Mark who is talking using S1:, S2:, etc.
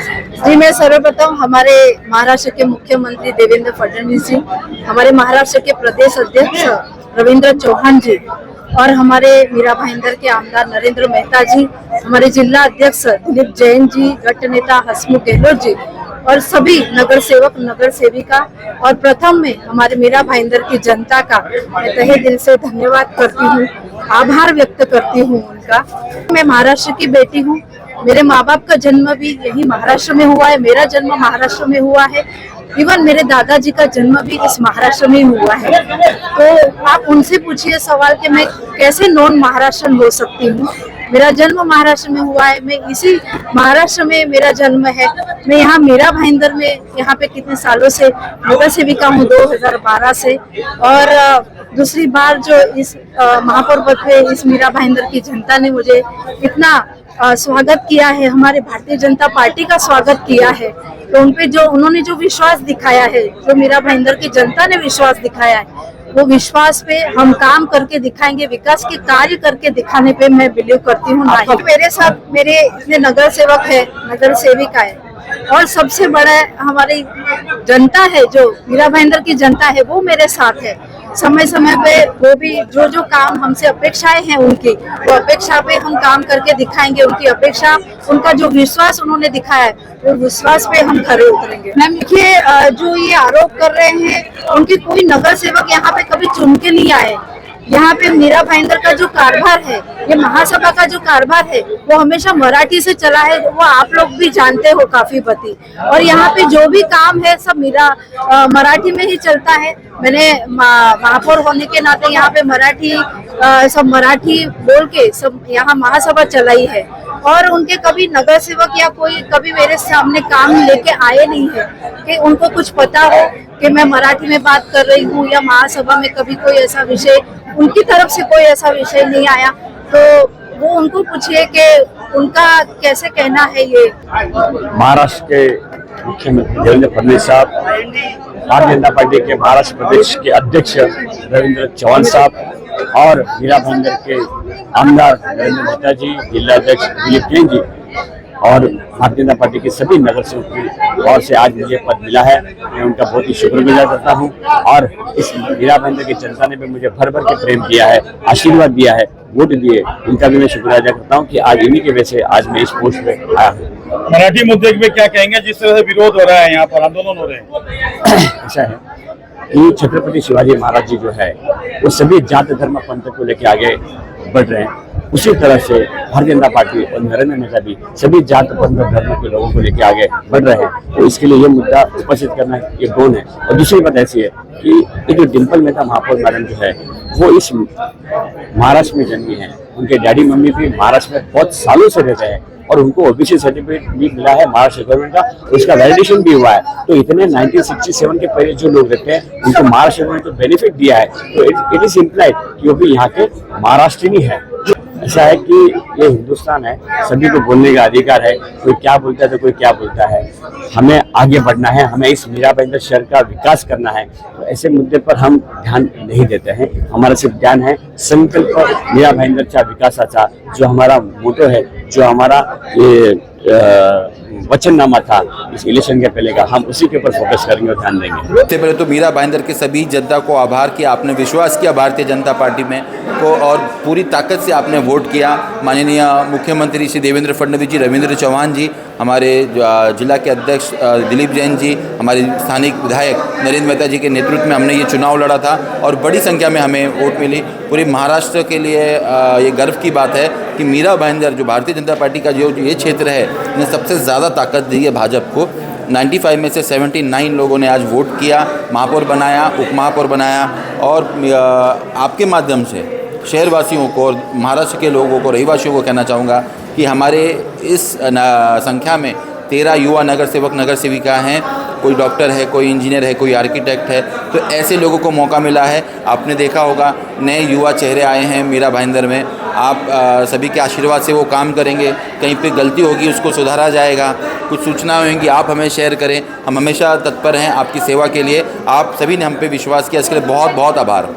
S1: जी, मैं सर्वप्रथम हमारे महाराष्ट्र के मुख्यमंत्री देवेंद्र फडणवीस जी, हमारे महाराष्ट्र के प्रदेश अध्यक्ष रविंद्र चौहान जी और हमारे मीरा भाईंदर के आमदार नरेंद्र मेहता जी, हमारे जिला अध्यक्ष दिलीप जैन जी, गट नेता हसमुख गहलोत जी और सभी नगर सेवक नगर सेविका और प्रथम में हमारे मीरा भाईंदर की जनता का मैं तहे दिल से धन्यवाद करती हूँ, आभार व्यक्त करती हूँ उनका। मैं महाराष्ट्र की बेटी हूँ, मेरे माँ बाप का जन्म भी यही महाराष्ट्र में हुआ है, मेरा जन्म महाराष्ट्र में हुआ है, इवन मेरे दादाजी का जन्म भी इस महाराष्ट्र में हुआ है। तो आप उनसे पूछिए सवाल कि मैं कैसे नॉन महाराष्ट्रन हो सकती हूँ। मेरा जन्म महाराष्ट्र में हुआ है, मैं इसी महाराष्ट्र में मेरा जन्म है। मैं यहाँ मीरा भाईंदर में यहाँ पे कितने सालों से नगर सेविका हूँ, 2012 से। और दूसरी बार जो इस महापौर पद पे इस मीरा भाईंदर की जनता ने मुझे इतना स्वागत किया है, हमारे भारतीय जनता पार्टी का स्वागत किया है, तो उनपे जो उन्होंने जो विश्वास दिखाया है, जो मीरा भाईंदर की जनता ने विश्वास दिखाया है, वो विश्वास पे हम काम करके दिखाएंगे, विकास के कार्य करके दिखाने पे मैं बिलीव करती हूँ। मेरे साथ मेरे इतने नगर सेवक है, नगर सेविका है और सबसे बड़ा हमारी जनता है, जो मीरा भाईंदर की जनता है, वो मेरे साथ है। समय समय पे वो भी जो काम हमसे अपेक्षाएं हैं उनकी, वो अपेक्षा पे हम काम करके दिखाएंगे। उनकी अपेक्षा, उनका जो विश्वास उन्होंने दिखाया है, वो विश्वास पे हम खरे उतरेंगे। मैम देखिए, जो ये आरोप कर रहे हैं, उनके कोई नगर सेवक यहाँ पे कभी चुन के नहीं आए। यहाँ पे मीरा भाईंदर का जो कारभार है, ये महासभा का जो कारभार है, वो हमेशा मराठी से चला है, वो आप लोग भी जानते हो काफी पति। और यहाँ पे जो भी काम है सब मराठी में ही चलता है। मैंने महापौर होने के नाते यहाँ पे सब मराठी बोल के सब यहाँ महासभा चलाई है। और उनके कभी नगर सेवक या कोई कभी मेरे सामने काम लेके आए नहीं है कि उनको कुछ पता हो कि मैं मराठी में बात कर रही हूँ, या महासभा में कभी कोई ऐसा विषय उनकी तरफ से कोई ऐसा विषय नहीं आया। तो वो उनको पूछिए कि उनका कैसे कहना है। ये
S2: महाराष्ट्र के मुख्यमंत्री देवेंद्र फडणवीस साहब, भारतीय जनता पार्टी के महाराष्ट्र प्रदेश के अध्यक्ष रविंद्र चौहान साहब और मीरा भाईंदर के आमदार नरेंद्र मेहता जी, जिला अध्यक्ष दिलीप जैन जी और भारतीय जनता पार्टी के सभी नगर सेवक की ओर से आज मुझे पद मिला है। मैं उनका बहुत ही शुक्रगुजार करता हूं। और इस मीरा भाईंदर की जनता ने भी मुझे भर भर के प्रेम किया है, आशीर्वाद दिया है, वोट दिए, उनका भी मैं शुक्रिया अदा करता हूँ कि आज इन्हीं की वजह से आज मैं इस पोस्ट पे आया हूँ।
S3: मराठी मुद्दे पे क्या कहेंगे, जिस तरह से विरोध हो रहा है, यहाँ पर आंदोलन हो रहे हैं?
S2: ऐसा है कि छत्रपति शिवाजी महाराज जी जो है, वो सभी जाति धर्म पंथ को लेकर आगे बढ़ रहे हैं। उसी तरह से भारतीय जनता पार्टी और नरेंद्र मेहता भी सभी जात पंथ धर्म के लोगों को लेकर आगे बढ़ रहे हैं। तो इसके लिए ये मुद्दा उपस्थित करना ये गौण है। और दूसरी बात ऐसी है कि ये जो डिम्पल मेहता महापौर मैडम जो है, वो इस महाराष्ट्र में जन्मी है। उनके डैडी मम्मी भी महाराष्ट्र में बहुत सालों से रहते हैं और उनको ओबीसी सर्टिफिकेट भी मिला है महाराष्ट्र गवर्नमेंट का, उसका वैलिडेशन भी हुआ है। तो इतने 1967 के पहले जो लोग रहते हैं, उनको महाराष्ट्र गवर्नमेंट को बेनिफिट दिया है। तो इट इज इम्प्लाइड कि वो भी यहाँ के महाराष्ट्रीयन है। ऐसा है कि ये हिंदुस्तान है, सभी को बोलने का अधिकार है। कोई क्या बोलता है तो कोई क्या बोलता है। हमें आगे बढ़ना है, हमें इस मीरा भाईंदर शहर का विकास करना है। तो ऐसे मुद्दे पर हम ध्यान नहीं देते हैं। हमारा सिर्फ ध्यान है संकल्प मीरा भाईंदरचा विकासाचा, जो हमारा मोटो है, जो हमारा ये वचननामा था इस इलेक्शन के पहले का, हम उसी के ऊपर फोकस करेंगे और ध्यान देंगे।
S4: सबसे पहले तो मीरा भाईंदर के सभी जनता को आभार कि आपने विश्वास किया भारतीय जनता पार्टी में को और पूरी ताकत से आपने वोट किया। माननीय मुख्यमंत्री श्री देवेंद्र फडणवीस जी, रविंद्र चौहान जी, हमारे जिला के अध्यक्ष दिलीप जैन जी, हमारे स्थानिक विधायक नरेंद्र मेहता जी के नेतृत्व में हमने ये चुनाव लड़ा था और बड़ी संख्या में हमें वोट मिली। पूरे महाराष्ट्र के लिए ये गर्व की बात है कि मीरा भाईंदर जो भारतीय जनता पार्टी का जो ये क्षेत्र है, ने सबसे ज़्यादा ताकत दी है भाजपा को। 95 में से 79 लोगों ने आज वोट किया, महापौर बनाया, उप महापौर बनाया। और आपके माध्यम से शहरवासियों को और महाराष्ट्र के लोगों को, रहीवासियों को कहना चाहूँगा कि हमारे इस संख्या में 13 युवा नगर सेवक नगर सेविका हैं। कोई डॉक्टर है, कोई इंजीनियर है, कोई आर्किटेक्ट है। तो ऐसे लोगों को मौका मिला है। आपने देखा होगा नए युवा चेहरे आए हैं मीरा भाईंदर में। आप सभी के आशीर्वाद से वो काम करेंगे। कहीं पे गलती होगी उसको सुधारा जाएगा। कुछ सूचनाएं होंगी आप हमें शेयर करें, हम हमेशा तत्पर हैं आपकी सेवा के लिए। आप सभी ने हम पे विश्वास किया, इसके लिए बहुत बहुत आभार।